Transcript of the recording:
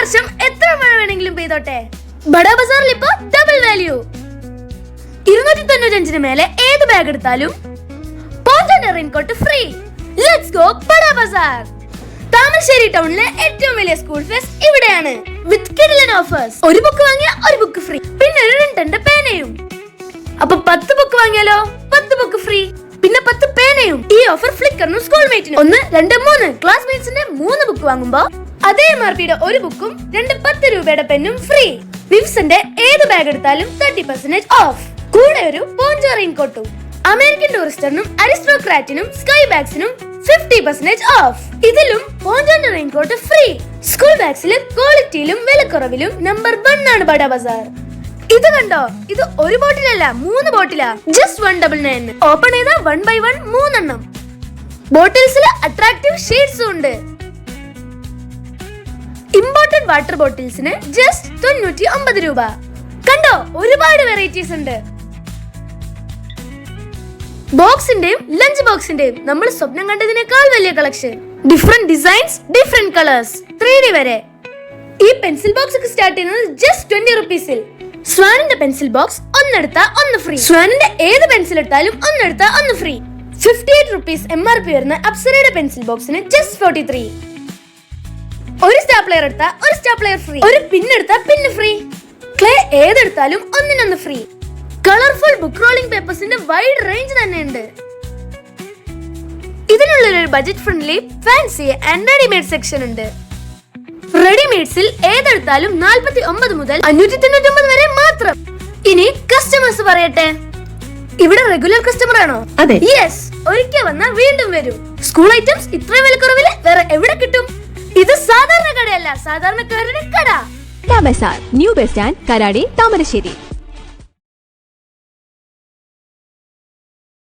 വർഷം എത്ര മഴ വേണമെങ്കിലും പെയ്തോട്ടെ, ബഡാ ബസാറിൽ ഇപ്പൊ ഡബിൾ വാല്യൂ. 295 മേലെ ഏത് ബാഗ് എടുത്താലും പോഞ്ചോന്റെ റെയിൻകോട്ട് ഫ്രീ. ലെറ്റ്സ് ഗോ ബഡാ ബസാർ. താമരശ്ശേരി ടൗണിലെ ഏറ്റവും വലിയ സ്കൂൾ ഫെസ്റ്റ് ഇവിടെയാണ്. വിത്ത് കിഡിലൻ ഓഫേഴ്സ്. ഒരു ബുക്ക് വാങ്ങിയ ഒരു ബുക്ക് ഫ്രീ, പിന്നെ ഒരു 2 പേനയും. അപ്പൊ 10 ബുക്ക് വാങ്ങിയാലോ 10 ബുക്ക് ഫ്രീ, പിന്നെ 10 പേനയും. ഈ ഓഫർ ഫ്ലിക്കറിനും സ്കൂൾമേറ്റിനും. 1, 2, 3 ക്ലാസ്മേറ്റ്സിന്റെ 3 ബുക്ക് വാങ്ങുമ്പോ അതേ MRPയുടെ ഒരു ബുക്കും 2 10 രൂപയുടെ പെന്നും ഫ്രീ. വിവ്സിന്റെ ഏത് ബാഗ് എടുത്താലും 30% ഓഫ്. കൂടെ ഒരു പോഞ്ചോ റെയിൻകോട്ടും. അമേരിക്കൻ ടൂറിസ്റ്ററിനും അരിസ്റ്റോക്രാറ്റിനും സ്കൈ ബാഗ്സിനും 50% ഓഫ്. ഇതിലും പോഞ്ചോന്റെ റെയിൻകോട്ട് ഫ്രീ. സ്കൂൾ ബാഗ്സിലും ക്വാളിറ്റിയിലും വിലക്കുറവിലും നമ്പർ 1 ആണ് ബഡാ ബസാർ. ഇത് കണ്ടോ, ഇത് ഒരു ബോട്ടിലല്ല 3 ബോട്ടിലാ. ജസ്റ്റ് 199. ഓപ്പൺ ചെയ്ത 1 by 1 3 ബോട്ടിൽസിൽ അട്രാക്റ്റീവ് ഷെയ്ഡ്സും ഉണ്ട്. ഇമ്പോർട്ടഡ് വാട്ടർ ബോട്ടിൽസിന് ജസ്റ്റ് 99 രൂപ. കണ്ടോ, ഒരുപാട് വെറൈറ്റീസ് ഉണ്ട്. ബോക്സിന്റെയും ലഞ്ച് ബോക്സിന്റെയും നമ്മൾ സ്വപ്നം കണ്ടതിനേക്കാൾ വലിയ collection. Different designs, different colours, 3D വരെ. ഈ പെൻസിൽ ബോക്സ് ഒക്കെ സ്റ്റാർട്ട് ചെയ്യുന്നത് ജസ്റ്റ് 20 റുപ്പീസിൽ. സ്വാനിന്റെ പെൻസിൽ ബോക്സ് ഒന്നെടുത്താ ഒന്ന് ഫ്രീ. സ്വാനിന്റെ ഏത് പെൻസിൽ എടുത്താലും ഒന്നെടുത്താ ഒന്ന് ഫ്രീ. 58 റുപ്പീസ് MRP വരുന്ന അപ്സരയുടെ പെൻസിൽ ബോക്സിന് ജസ്റ്റ് 43. ഒരു സ്റ്റാപ്ലെയർ എടുത്താ ഒരു സ്റ്റാപ്ലെയർ ഫ്രീ. ഒരു പിൻ എടുത്താ പിന്ന് ഫ്രീ. ക്ലേ ഏതെടുത്താലും ഒന്നിനൊന്ന് ഫ്രീ. കളർഫുൾ ബുക്ക് റോളിംഗ് പേപ്പേഴ്സിന്റെ വൈഡ് റേഞ്ച് തന്നെയുണ്ട്. ഇതിനുള്ളൊരു budget friendly fancy and readymade section ഉണ്ട്. റെഡിമെയ്ഡ്സിൽ ഏതെടുത്താലും 49 മുതൽ 599 വരെ മാത്രം. ഇനി കസ്റ്റമേഴ്സ് പറയട്ടെ, ഇവിടെ റെഗുലർ കസ്റ്റമർ ആണോ? അതെ. യെസ്, ഒരിക്കൽ വന്നാൽ വീണ്ടും വരും. സ്കൂൾ ഐറ്റംസ് ഇത്ര വിലക്കുറവില് വേറെ എവിടെ കിട്ടും? ഇത് സാധാരണ കടയല്ല, സാധാരണക്കാരുടെ കട. ബസാർ, new bus stand, Karadi, Thamarassery.